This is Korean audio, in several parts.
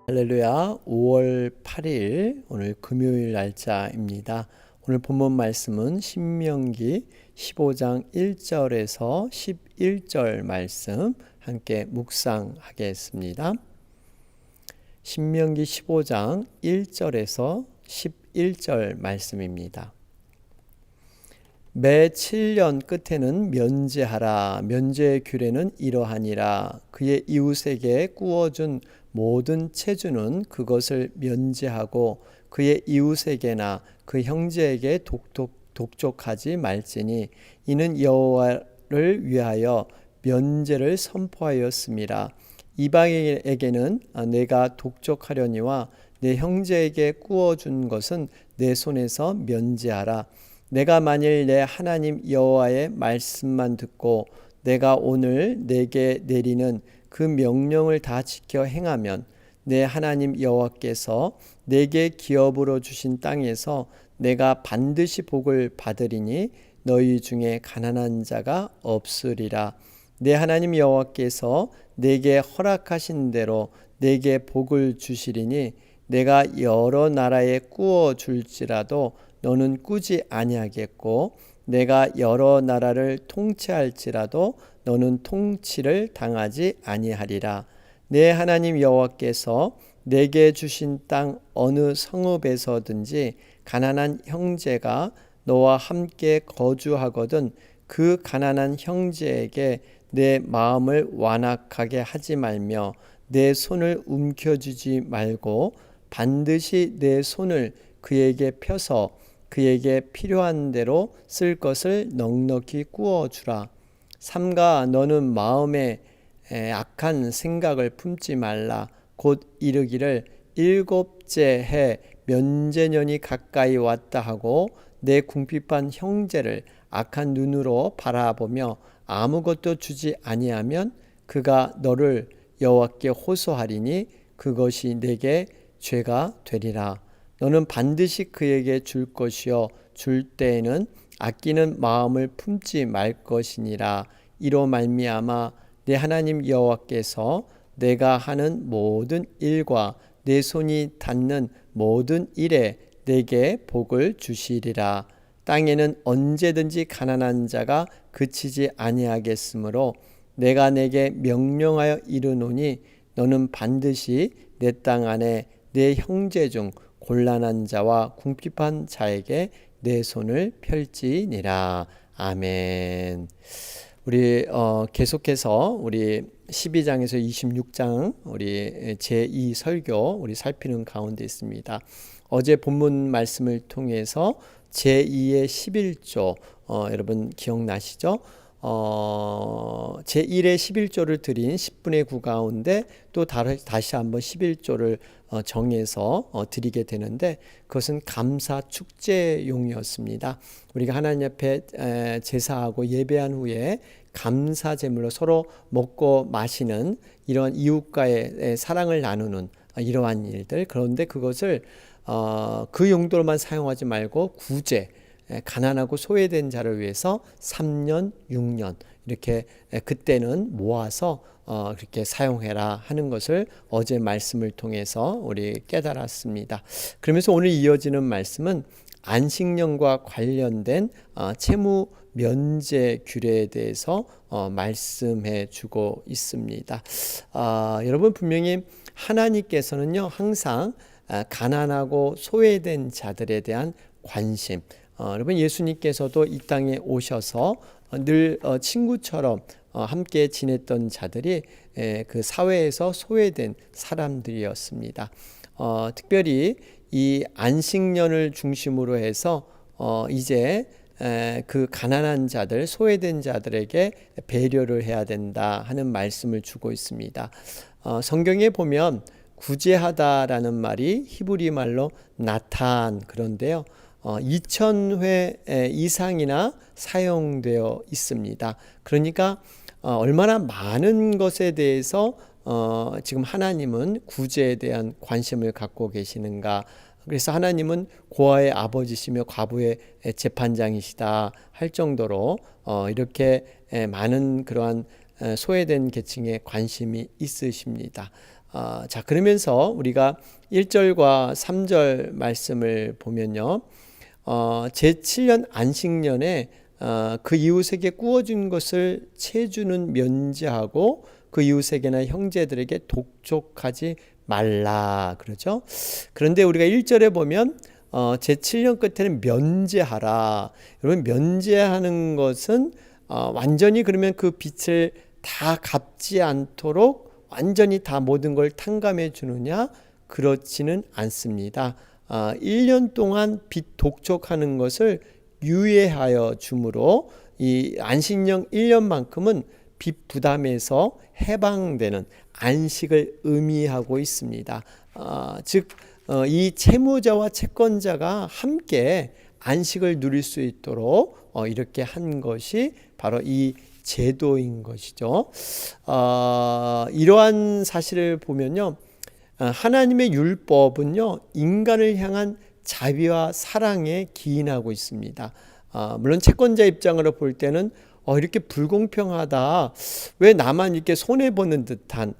할렐루야. 5월 8일 오늘 금요일 날짜입니다. 오늘 본문 말씀은 신명기 15장 1절에서 11절 말씀 함께 묵상하겠습니다. 신명기 15장 1절에서 11절 말씀입니다. 매 7년 끝에는 면제하라. 면제의 규례는 이러하니라. 그의 이웃에게 구워준 모든 체주는 그것을 면제하고 그의 이웃에게나 그 형제에게 독촉하지 말지니 이는 여호와를 위하여 면제를 선포하였음이라. 이방인에게는 내가 독촉하려니와 내 형제에게 구워준 것은 내 손에서 면제하라. 내가 만일 내 하나님 여호와의 말씀만 듣고 내가 오늘 내게 내리는 그 명령을 다 지켜 행하면 내 하나님 여호와께서 내게 기업으로 주신 땅에서 내가 반드시 복을 받으리니 너희 중에 가난한 자가 없으리라. 내 하나님 여호와께서 내게 허락하신 대로 내게 복을 주시리니 내가 여러 나라에 꾸어 줄지라도 너는 꾸지 아니하겠고 내가 여러 나라를 통치할지라도 너는 통치를 당하지 아니하리라. 내 하나님 여호와께서 내게 주신 땅 어느 성읍에서든지 가난한 형제가 너와 함께 거주하거든 그 가난한 형제에게 내 마음을 완악하게 하지 말며 내 손을 움켜쥐지 말고 반드시 내 손을 그에게 펴서 그에게 필요한 대로 쓸 것을 넉넉히 구워주라. 삼가 너는 마음에 악한 생각을 품지 말라. 곧 이르기를 일곱째 해 면제년이 가까이 왔다 하고 내 궁핍한 형제를 악한 눈으로 바라보며 아무것도 주지 아니하면 그가 너를 여호와께 호소하리니 그것이 내게 죄가 되리라. 너는 반드시 그에게 줄 것이요 줄 때에는 아끼는 마음을 품지 말 것이니라. 이로 말미암아 내 하나님 여호와께서 내가 하는 모든 일과 내 손이 닿는 모든 일에 내게 복을 주시리라. 땅에는 언제든지 가난한 자가 그치지 아니하겠으므로 내가 내게 명령하여 이르노니 너는 반드시 내 땅 안에 내 형제 중 곤란한 자와 궁핍한 자에게 내 손을 펼지니라. 아멘. 우리 계속해서 우리 12장에서 26장 우리 제2 설교 우리 살피는 가운데 있습니다. 어제 본문 말씀을 통해서 제2의 11조 여러분 기억나시죠? 제1의 11조를 드린 10분의 9 가운데 또 다시 한번 11조를 정해서 드리게 되는데 그것은 감사 축제용이었습니다. 우리가 하나님 앞에 제사하고 예배한 후에 감사 제물로 서로 먹고 마시는 이런 이웃과의 사랑을 나누는 이러한 일들, 그런데 그것을 그 용도로만 사용하지 말고 구제, 가난하고 소외된 자를 위해서 3년, 6년 이렇게 그때는 모아서 그렇게 사용해라 하는 것을 어제 말씀을 통해서 우리 깨달았습니다. 그러면서 오늘 이어지는 말씀은 안식년과 관련된 채무 면제 규례에 대해서 말씀해 주고 있습니다. 여러분 분명히 하나님께서는요 항상 가난하고 소외된 자들에 대한 관심, 여러분 예수님께서도 이 땅에 오셔서 늘 친구처럼 함께 지냈던 자들이 그 사회에서 소외된 사람들이었습니다. 특별히 이 안식년을 중심으로 해서 이제 그 가난한 자들, 소외된 자들에게 배려를 해야 된다 하는 말씀을 주고 있습니다. 성경에 보면 구제하다라는 말이 히브리 말로 나탄, 그런데요 2000회 이상이나 사용되어 있습니다. 그러니까 얼마나 많은 것에 대해서 지금 하나님은 구제에 대한 관심을 갖고 계시는가. 그래서 하나님은 고아의 아버지시며 과부의 재판장이시다 할 정도로 이렇게 많은 그러한 소외된 계층에 관심이 있으십니다. 자, 그러면서 우리가 1절과 3절 말씀을 보면요. 제7년 안식년에 그 이웃에게 구워준 것을 채주는 면제하고 그 이웃에게나 형제들에게 독촉하지 말라 그러죠. 그런데 우리가 1절에 보면 제7년 끝에는 면제하라. 여러분, 면제하는 것은 완전히 그러면 그 빚을 다 갚지 않도록 완전히 다 모든 걸 탕감해 주느냐? 그렇지는 않습니다. 1년 동안 빚 독촉하는 것을 유예하여 주므로 이 안식년 1년만큼은 빚 부담에서 해방되는 안식을 의미하고 있습니다. 즉 이 채무자와 채권자가 함께 안식을 누릴 수 있도록 이렇게 한 것이 바로 이 제도인 것이죠. 이러한 사실을 보면요, 하나님의 율법은요 인간을 향한 자비와 사랑에 기인하고 있습니다. 물론 채권자 입장으로 볼 때는 이렇게 불공평하다, 왜 나만 이렇게 손해 보는 듯한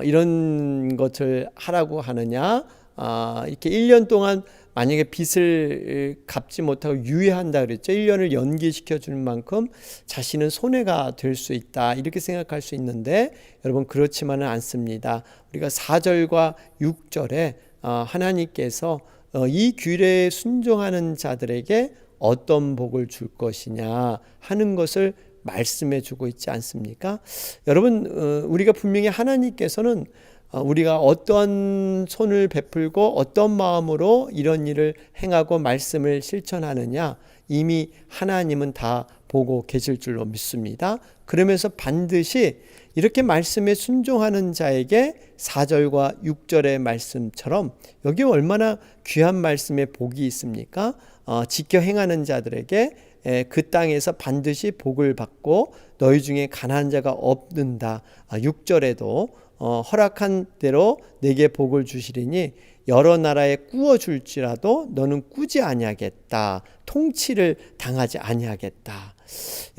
이런 것을 하라고 하느냐, 이렇게 1년 동안 만약에 빚을 갚지 못하고 유예한다 그랬죠. 1년을 연기시켜 주는 만큼 자신은 손해가 될 수 있다, 이렇게 생각할 수 있는데 여러분, 그렇지만은 않습니다. 우리가 4절과 6절에 하나님께서 이 규례에 순종하는 자들에게 어떤 복을 줄 것이냐 하는 것을 말씀해 주고 있지 않습니까? 여러분, 우리가 분명히 하나님께서는 우리가 어떤 손을 베풀고 어떤 마음으로 이런 일을 행하고 말씀을 실천하느냐, 이미 하나님은 다 보고 계실 줄로 믿습니다. 그러면서 반드시 이렇게 말씀에 순종하는 자에게 4절과 6절의 말씀처럼 여기 얼마나 귀한 말씀의 복이 있습니까? 지켜 행하는 자들에게 그 땅에서 반드시 복을 받고 너희 중에 가난한 자가 없는다. 6절에도 허락한 대로 내게 복을 주시리니 여러 나라에 꾸어 줄지라도 너는 꾸지 아니하겠다. 통치를 당하지 아니하겠다.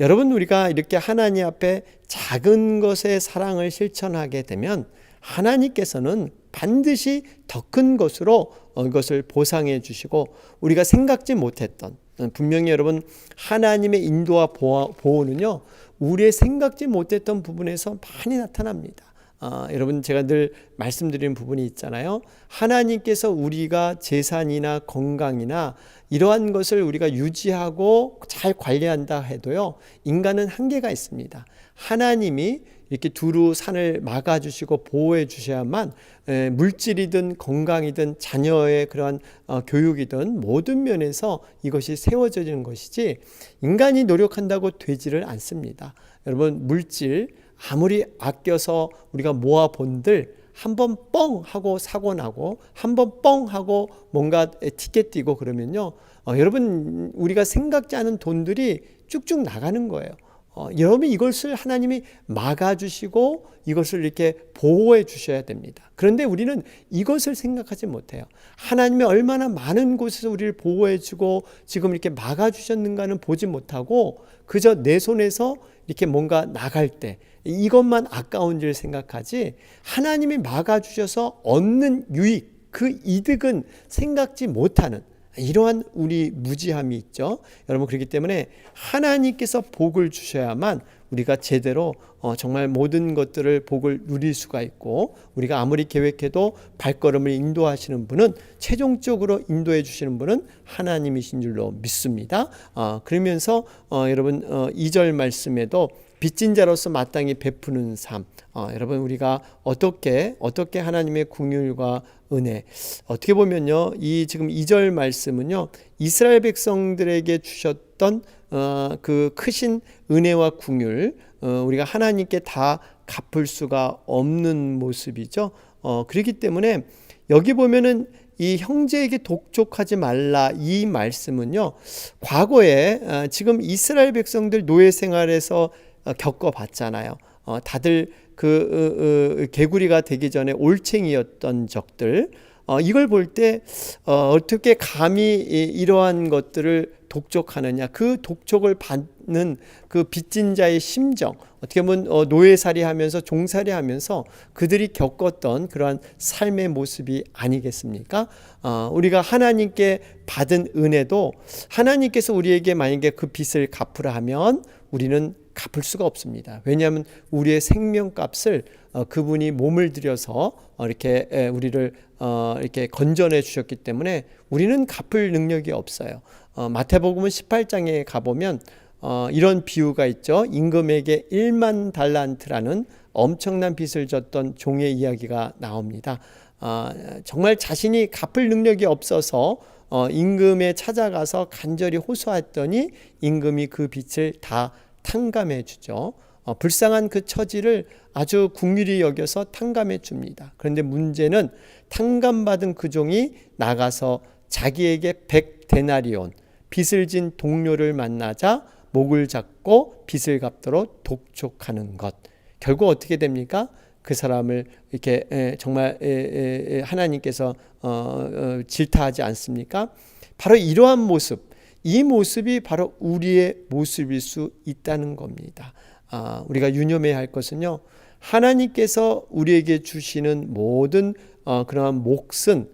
여러분, 우리가 이렇게 하나님 앞에 작은 것의 사랑을 실천하게 되면 하나님께서는 반드시 더 큰 것으로 이것을 보상해 주시고, 우리가 생각지 못했던, 분명히 여러분, 하나님의 인도와 보호는요 우리의 생각지 못했던 부분에서 많이 나타납니다. 여러분, 제가 늘 말씀드리는 부분이 있잖아요. 하나님께서 우리가 재산이나 건강이나 이러한 것을 우리가 유지하고 잘 관리한다 해도요, 인간은 한계가 있습니다. 하나님이 이렇게 두루 산을 막아주시고 보호해 주셔야만 물질이든 건강이든 자녀의 그러한 교육이든 모든 면에서 이것이 세워지는 것이지, 인간이 노력한다고 되지를 않습니다. 여러분, 물질 아무리 아껴서 우리가 모아 본들 한번 뻥 하고 사고 나고 한번 뻥 하고 뭔가 티켓 띄고 그러면요, 여러분, 우리가 생각지 않은 돈들이 쭉쭉 나가는 거예요. 여러분, 이것을 하나님이 막아주시고 이것을 이렇게 보호해 주셔야 됩니다. 그런데 우리는 이것을 생각하지 못해요. 하나님이 얼마나 많은 곳에서 우리를 보호해 주고 지금 이렇게 막아주셨는가는 보지 못하고 그저 내 손에서 이렇게 뭔가 나갈 때 이것만 아까운 줄 생각하지, 하나님이 막아주셔서 얻는 유익, 그 이득은 생각지 못하는 이러한 우리 무지함이 있죠. 여러분, 그렇기 때문에 하나님께서 복을 주셔야만 우리가 제대로 정말 모든 것들을 복을 누릴 수가 있고, 우리가 아무리 계획해도 발걸음을 인도하시는 분은, 최종적으로 인도해 주시는 분은 하나님이신 줄로 믿습니다. 그러면서 여러분, 2절 말씀에도 빚진 자로서 마땅히 베푸는 삶, 여러분, 우리가 어떻게 하나님의 긍휼과 은혜, 어떻게 보면요, 이 지금 2절 말씀은요 이스라엘 백성들에게 주셨던 그 크신 은혜와 긍휼, 우리가 하나님께 다 갚을 수가 없는 모습이죠. 그렇기 때문에 여기 보면은 이 형제에게 독촉하지 말라, 이 말씀은요 과거에 지금 이스라엘 백성들 노예 생활에서 겪어봤잖아요. 다들 그 개구리가 되기 전에 올챙이였던 적들, 이걸 볼 때 어떻게 감히 이러한 것들을 독촉하느냐, 그 독촉을 받는 그 빚진 자의 심정, 어떻게 보면 노예살이 하면서 종살이 하면서 그들이 겪었던 그러한 삶의 모습이 아니겠습니까? 우리가 하나님께 받은 은혜도 하나님께서 우리에게 만약에 그 빚을 갚으라 하면 우리는 갚을 수가 없습니다. 왜냐하면 우리의 생명값을 그분이 몸을 들여서 이렇게 우리를 이렇게 건져내 주셨기 때문에 우리는 갚을 능력이 없어요. 마태복음 18장에 가보면 이런 비유가 있죠. 임금에게 1만 달란트라는 엄청난 빚을 졌던 종의 이야기가 나옵니다. 정말 자신이 갚을 능력이 없어서 임금에 찾아가서 간절히 호소했더니 임금이 그 빚을 다 탕감해 주죠. 불쌍한 그 처지를 아주 긍휼히 여겨서 탕감해 줍니다. 그런데 문제는 탕감받은 그 종이 나가서 자기에게 100데나리온 빚을 진 동료를 만나자 목을 잡고 빚을 갚도록 독촉하는 것. 결국 어떻게 됩니까? 그 사람을 이렇게 정말 하나님께서 질타하지 않습니까? 바로 이러한 모습, 이 모습이 바로 우리의 모습일 수 있다는 겁니다. 우리가 유념해야 할 것은요, 하나님께서 우리에게 주시는 모든 그러한 몫은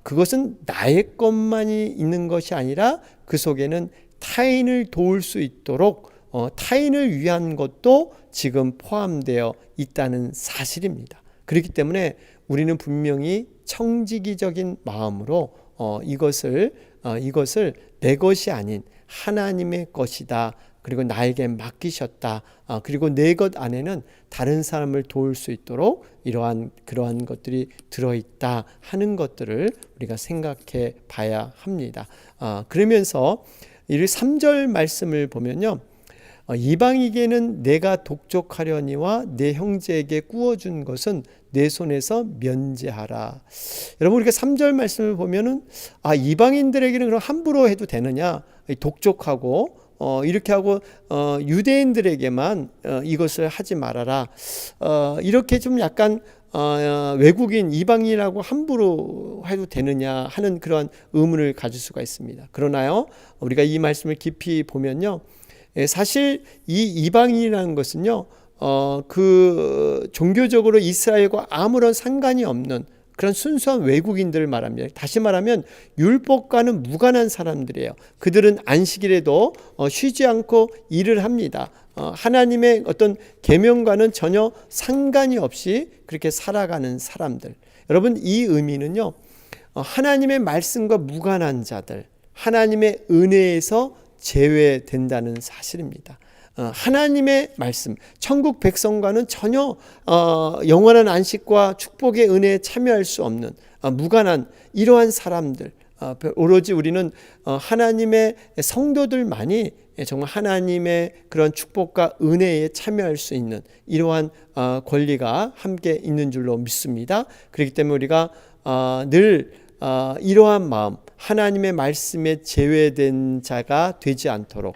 그것은 나의 것만이 있는 것이 아니라 그 속에는 타인을 도울 수 있도록 타인을 위한 것도 지금 포함되어 있다는 사실입니다. 그렇기 때문에 우리는 분명히 청지기적인 마음으로 이것을 내 것이 아닌 하나님의 것이다. 그리고 나에게 맡기셨다. 그리고 내 것 안에는 다른 사람을 도울 수 있도록 그러한 것들이 들어있다 하는 것들을 우리가 생각해 봐야 합니다. 그러면서 이 3절 말씀을 보면요, 이방에게는 내가 독촉하려니와 내 형제에게 꾸어준 것은 내 손에서 면제하라. 여러분, 우리가 3절 말씀을 보면은 이방인들에게는 그럼 함부로 해도 되느냐, 독촉하고 이렇게 하고 유대인들에게만 이것을 하지 말아라, 이렇게 좀 약간 외국인 이방인이라고 함부로 해도 되느냐 하는 그런 의문을 가질 수가 있습니다. 그러나요, 우리가 이 말씀을 깊이 보면요, 사실 이 이방인이라는 것은요, 그 종교적으로 이스라엘과 아무런 상관이 없는 그런 순수한 외국인들을 말합니다. 다시 말하면 율법과는 무관한 사람들이에요. 그들은 안식일에도 쉬지 않고 일을 합니다. 하나님의 어떤 계명과는 전혀 상관이 없이 그렇게 살아가는 사람들. 여러분, 이 의미는요, 하나님의 말씀과 무관한 자들, 하나님의 은혜에서 제외된다는 사실입니다. 하나님의 말씀, 천국 백성과는 전혀 영원한 안식과 축복의 은혜에 참여할 수 없는 무관한 이러한 사람들, 오로지 우리는 하나님의 성도들만이 정말 하나님의 그런 축복과 은혜에 참여할 수 있는 이러한 권리가 함께 있는 줄로 믿습니다. 그렇기 때문에 우리가 늘 이러한 마음, 하나님의 말씀에 제외된 자가 되지 않도록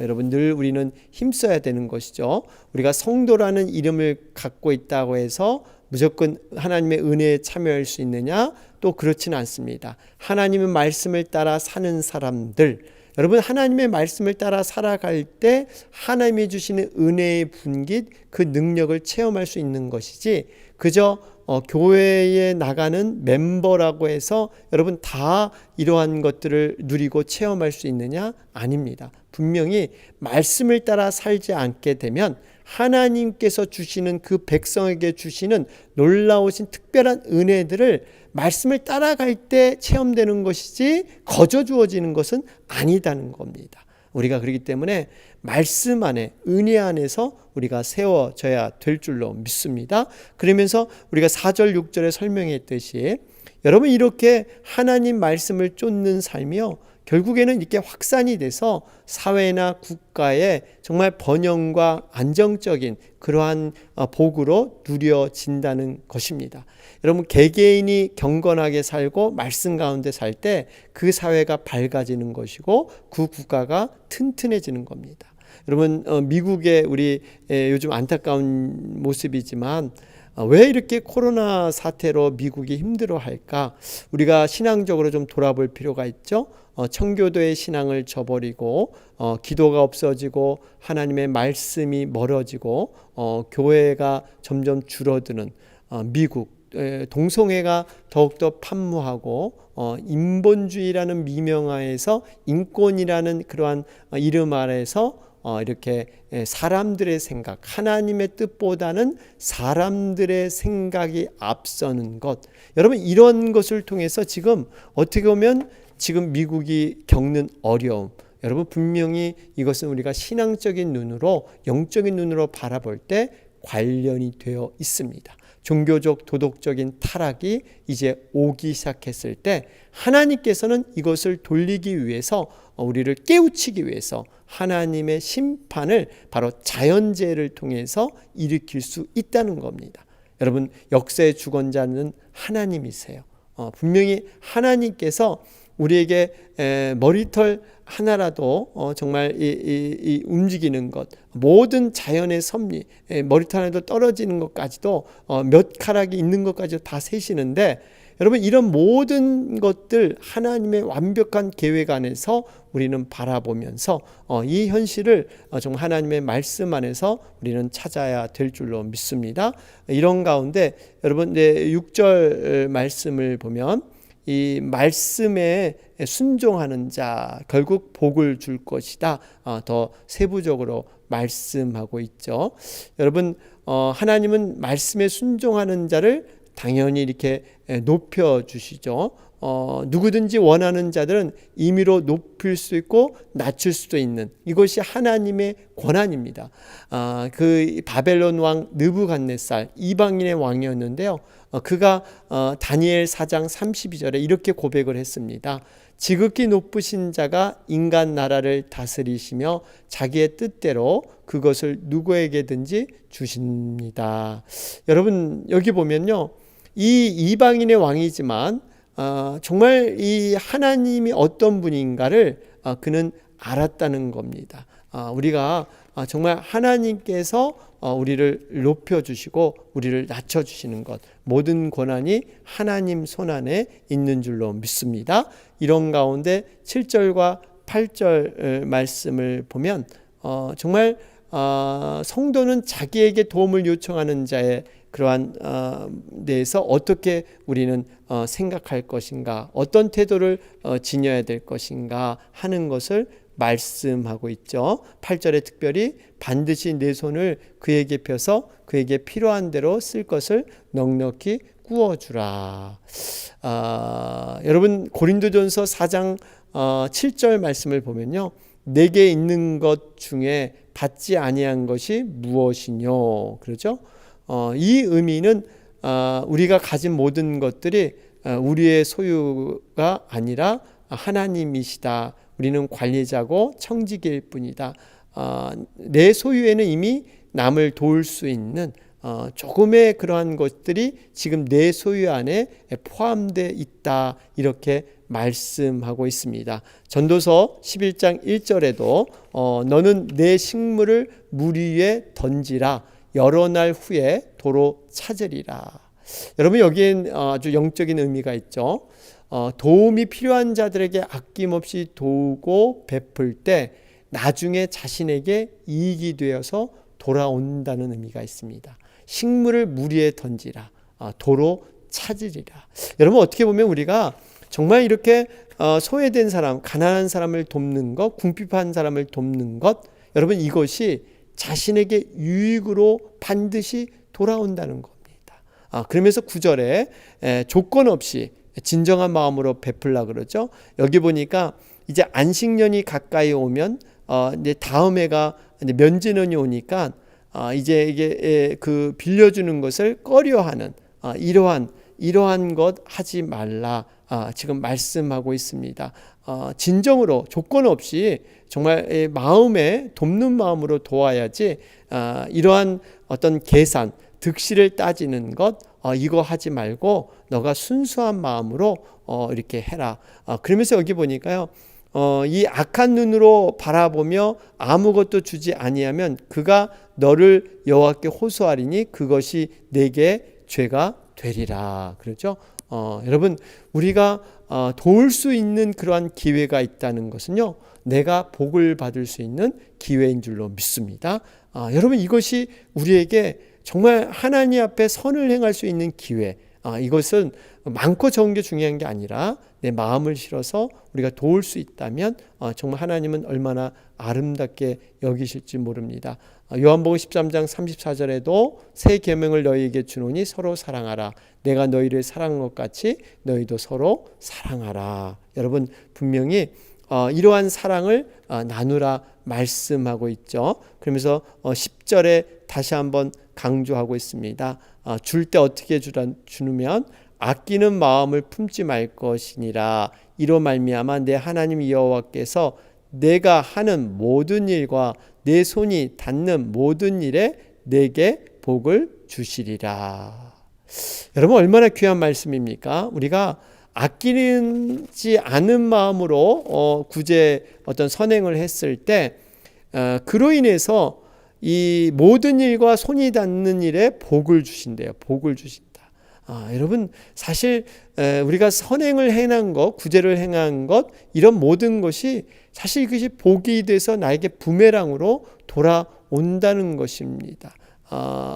여러분 늘 우리는 힘써야 되는 것이죠. 우리가 성도라는 이름을 갖고 있다고 해서 무조건 하나님의 은혜에 참여할 수 있느냐? 또 그렇지는 않습니다. 하나님의 말씀을 따라 사는 사람들, 여러분, 하나님의 말씀을 따라 살아갈 때 하나님이 주시는 은혜의 분깃, 그 능력을 체험할 수 있는 것이지, 그저 교회에 나가는 멤버라고 해서 여러분 다 이러한 것들을 누리고 체험할 수 있느냐? 아닙니다. 분명히 말씀을 따라 살지 않게 되면 하나님께서 주시는 그 백성에게 주시는 놀라우신 특별한 은혜들을 말씀을 따라갈 때 체험되는 것이지 거저 주어지는 것은 아니다는 겁니다. 우리가 그렇기 때문에 말씀 안에, 은혜 안에서 우리가 세워져야 될 줄로 믿습니다. 그러면서 우리가 4절 6절에 설명했듯이 여러분, 이렇게 하나님 말씀을 쫓는 삶이요, 결국에는 이렇게 확산이 돼서 사회나 국가에 정말 번영과 안정적인 그러한 복으로 누려진다는 것입니다. 여러분, 개개인이 경건하게 살고 말씀 가운데 살 때 그 사회가 밝아지는 것이고 그 국가가 튼튼해지는 겁니다. 여러분, 미국의 우리 요즘 안타까운 모습이지만 왜 이렇게 코로나 사태로 미국이 힘들어할까? 우리가 신앙적으로 좀 돌아볼 필요가 있죠. 청교도의 신앙을 저버리고 기도가 없어지고 하나님의 말씀이 멀어지고 교회가 점점 줄어드는 미국, 동성애가 더욱더 판무하고 인본주의라는 미명하에서 인권이라는 그러한 이름 아래서 이렇게 사람들의 생각, 하나님의 뜻보다는 사람들의 생각이 앞서는 것. 여러분, 이런 것을 통해서 지금 어떻게 보면 지금 미국이 겪는 어려움, 여러분 분명히 이것은 우리가 신앙적인 눈으로, 영적인 눈으로 바라볼 때 관련이 되어 있습니다. 종교적 도덕적인 타락이 이제 오기 시작했을 때 하나님께서는 이것을 돌리기 위해서, 우리를 깨우치기 위해서 하나님의 심판을 바로 자연재해를 통해서 일으킬 수 있다는 겁니다. 여러분, 역사의 주권자는 하나님이세요. 분명히 하나님께서 우리에게 머리털 하나라도 정말 이 움직이는 것, 모든 자연의 섭리, 머리털 하나도 떨어지는 것까지도 몇 카락이 있는 것까지도 다 세시는데, 여러분, 이런 모든 것들 하나님의 완벽한 계획 안에서 우리는 바라보면서 이 현실을 정말 하나님의 말씀 안에서 우리는 찾아야 될 줄로 믿습니다. 이런 가운데 여러분, 6절 말씀을 보면 이 말씀에 순종하는 자 결국 복을 줄 것이다, 더 세부적으로 말씀하고 있죠. 여러분, 하나님은 말씀에 순종하는 자를 당연히 이렇게 높여주시죠. 누구든지 원하는 자들은 임의로 높일 수 있고 낮출 수도 있는, 이것이 하나님의 권한입니다. 그 바벨론 왕 느부갓네살, 이방인의 왕이었는데요. 그가 다니엘 4장 32절에 이렇게 고백을 했습니다. 지극히 높으신 자가 인간 나라를 다스리시며 자기의 뜻대로 그것을 누구에게든지 주십니다. 여러분, 여기 보면요, 이 이방인의 왕이지만 정말 이 하나님이 어떤 분인가를 그는 알았다는 겁니다. 우리가 정말 하나님께서 우리를 높여주시고 우리를 낮춰주시는 것, 모든 권한이 하나님 손안에 있는 줄로 믿습니다. 이런 가운데 7절과 8절 말씀을 보면 정말 성도는 자기에게 도움을 요청하는 자의 그러한 데에서 어떻게 우리는 생각할 것인가, 어떤 태도를 지녀야 될 것인가 하는 것을 말씀하고 있죠. 8절에 특별히 반드시 내 손을 그에게 펴서 그에게 필요한 대로 쓸 것을 넉넉히 구워주라. 여러분, 고린도전서 4장 7절 말씀을 보면요, 내게 있는 것 중에 받지 아니한 것이 무엇이뇨, 그렇죠? 이 의미는 우리가 가진 모든 것들이 우리의 소유가 아니라 하나님이시다. 우리는 관리자고 청지기일 뿐이다. 내 소유에는 이미 남을 도울 수 있는 조금의 그러한 것들이 지금 내 소유 안에 포함되어 있다, 이렇게 말씀하고 있습니다. 전도서 11장 1절에도 너는 내 식물을 물 위에 던지라, 여러 날 후에 도로 찾으리라. 여러분, 여기엔 아주 영적인 의미가 있죠. 도움이 필요한 자들에게 아낌없이 도우고 베풀 때 나중에 자신에게 이익이 되어서 돌아온다는 의미가 있습니다. 식물을 물 위에 던지라, 도로 찾으리라. 여러분, 어떻게 보면 우리가 정말 이렇게 소외된 사람, 가난한 사람을 돕는 것, 궁핍한 사람을 돕는 것, 여러분, 이것이 자신에게 유익으로 반드시 돌아온다는 겁니다. 그러면서 9절에 조건 없이 진정한 마음으로 베풀라 그러죠. 여기 보니까 이제 안식년이 가까이 오면 이제 다음 해가 이제 면제년이 오니까 이제 이게 그 빌려주는 것을 꺼려하는 이러한 것 하지 말라, 지금 말씀하고 있습니다. 진정으로 조건 없이 정말 마음에 돕는 마음으로 도와야지, 이러한 어떤 계산, 득실을 따지는 것, 이거 하지 말고 너가 순수한 마음으로 이렇게 해라. 그러면서 여기 보니까요, 이 악한 눈으로 바라보며 아무것도 주지 아니하면 그가 너를 여호와께 호소하리니 그것이 내게 죄가 되리라. 그렇죠? 여러분, 우리가 도울 수 있는 그러한 기회가 있다는 것은요, 내가 복을 받을 수 있는 기회인 줄로 믿습니다. 여러분, 이것이 우리에게 정말 하나님 앞에 선을 행할 수 있는 기회, 이것은 많고 적은 게 중요한 게 아니라 내 마음을 실어서 우리가 도울 수 있다면 정말 하나님은 얼마나 아름답게 여기실지 모릅니다. 요한복음 13장 34절에도 새 계명을 너희에게 주노니 서로 사랑하라. 내가 너희를 사랑한 것 같이 너희도 서로 사랑하라. 여러분, 분명히 이러한 사랑을 나누라 말씀하고 있죠. 그러면서 10절에 다시 한번 강조하고 있습니다. 줄 때 어떻게 주면 아끼는 마음을 품지 말 것이니라. 이로 말미암아 내 하나님 여호와께서 내가 하는 모든 일과 내 손이 닿는 모든 일에 내게 복을 주시리라. 여러분, 얼마나 귀한 말씀입니까? 우리가 아끼지 않은 마음으로 구제 어떤 선행을 했을 때 그로 인해서 이 모든 일과 손이 닿는 일에 복을 주신대요. 복을 주신다. 여러분, 사실 우리가 선행을 행한 것, 구제를 행한 것, 이런 모든 것이 사실 이것이 복이 돼서 나에게 부메랑으로 돌아온다는 것입니다.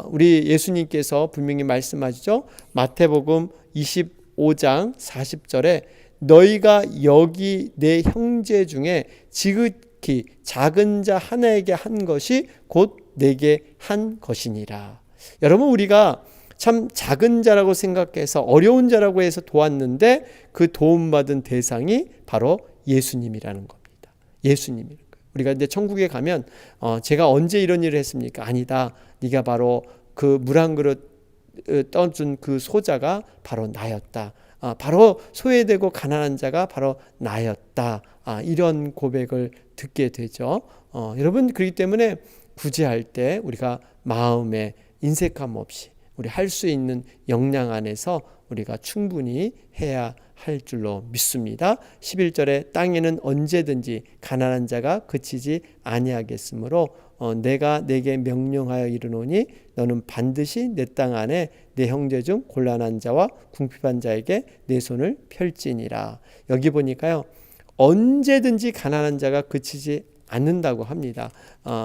우리 예수님께서 분명히 말씀하시죠. 마태복음 25장 40절에 너희가 여기 내 형제 중에 지극히 작은 자 하나에게 한 것이 곧 내게 한 것이니라. 여러분, 우리가 참 작은 자라고 생각해서 어려운 자라고 해서 도왔는데 그 도움받은 대상이 바로 예수님이라는 겁니다. 예수님이라는 거예요. 우리가 이제 천국에 가면 제가 언제 이런 일을 했습니까? 아니다. 네가 바로 그 물 한 그릇 떠준 그 소자가 바로 나였다. 바로 소외되고 가난한 자가 바로 나였다. 이런 고백을 듣게 되죠. 여러분, 그렇기 때문에 구제할 때 우리가 마음에 인색함 없이 우리 할 수 있는 역량 안에서 우리가 충분히 해야 할 줄로 믿습니다. 11절에 땅에는 언제든지 가난한 자가 그치지 아니하겠으므로 내가 내게 명령하여 이르노니 너는 반드시 내 땅 안에 내 형제 중 곤란한 자와 궁핍한 자에게 내 손을 펼지니라. 여기 보니까요, 언제든지 가난한 자가 그치지 않는다고 합니다.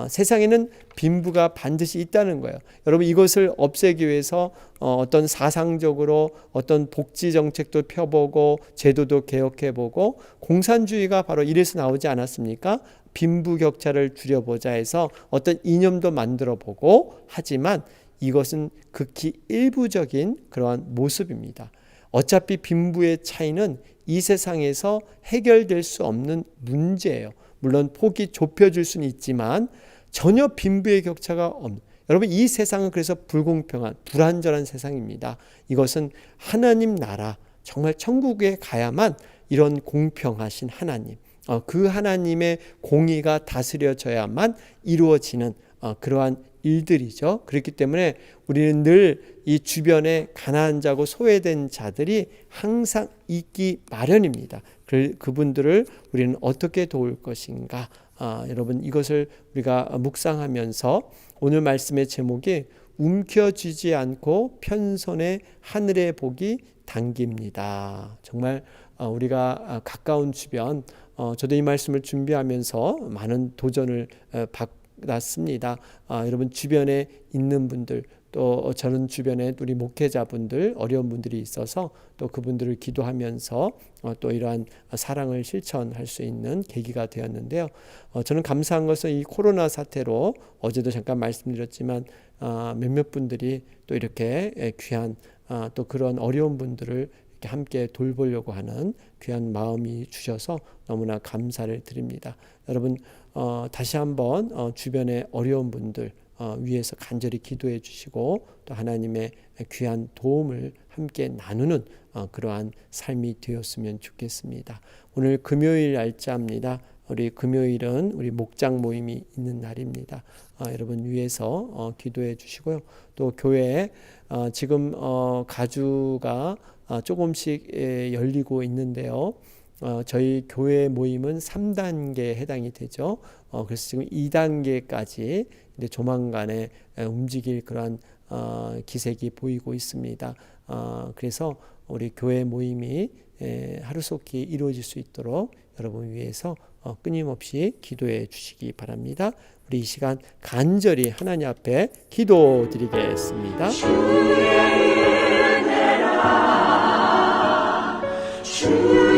세상에는 빈부가 반드시 있다는 거예요. 여러분, 이것을 없애기 위해서 어떤 사상적으로 어떤 복지 정책도 펴보고 제도도 개혁해보고 공산주의가 바로 이래서 나오지 않았습니까? 빈부격차를 줄여보자 해서 어떤 이념도 만들어보고, 하지만 이것은 극히 일부적인 그러한 모습입니다. 어차피 빈부의 차이는 이 세상에서 해결될 수 없는 문제예요. 물론 폭이 좁혀질 수는 있지만 전혀 빈부의 격차가 없는, 여러분, 이 세상은 그래서 불공평한 불완전한 세상입니다. 이것은 하나님 나라, 정말 천국에 가야만 이런 공평하신 하나님, 그 하나님의 공의가 다스려져야만 이루어지는 그러한 일들이죠. 그렇기 때문에 우리는 늘 이 주변에 가난한 자고 소외된 자들이 항상 있기 마련입니다. 그분들을 우리는 어떻게 도울 것인가? 여러분, 이것을 우리가 묵상하면서 오늘 말씀의 제목이 움켜쥐지 않고 편선의 하늘의 복이 당깁니다. 정말 우리가 가까운 주변, 저도 이 말씀을 준비하면서 많은 도전을 받았습니다. 여러분, 주변에 있는 분들, 또 저는 주변에 우리 목회자분들, 어려운 분들이 있어서 또 그분들을 기도하면서 또 이러한 사랑을 실천할 수 있는 계기가 되었는데요. 저는 감사한 것은 이 코로나 사태로 어제도 잠깐 말씀드렸지만 몇몇 분들이 또 이렇게 귀한 또 그런 어려운 분들을 이렇게 함께 돌보려고 하는 귀한 마음이 주셔서 너무나 감사를 드립니다. 여러분, 다시 한번 주변에 어려운 분들 위해서 간절히 기도해 주시고 또 하나님의 귀한 도움을 함께 나누는 그러한 삶이 되었으면 좋겠습니다. 오늘 금요일 날짜입니다. 우리 금요일은 우리 목장 모임이 있는 날입니다. 여러분 위해서 기도해 주시고요. 또 교회에 지금 가주가 조금씩 열리고 있는데요. 저희 교회 모임은 3단계에 해당이 되죠. 그래서 지금 2단계까지 이제 조만간에 움직일 그러한 기색이 보이고 있습니다. 그래서 우리 교회 모임이 하루속히 이루어질 수 있도록 여러분 위해서 끊임없이 기도해 주시기 바랍니다. 우리 이 시간 간절히 하나님 앞에 기도드리겠습니다. 주의 은혜라 주의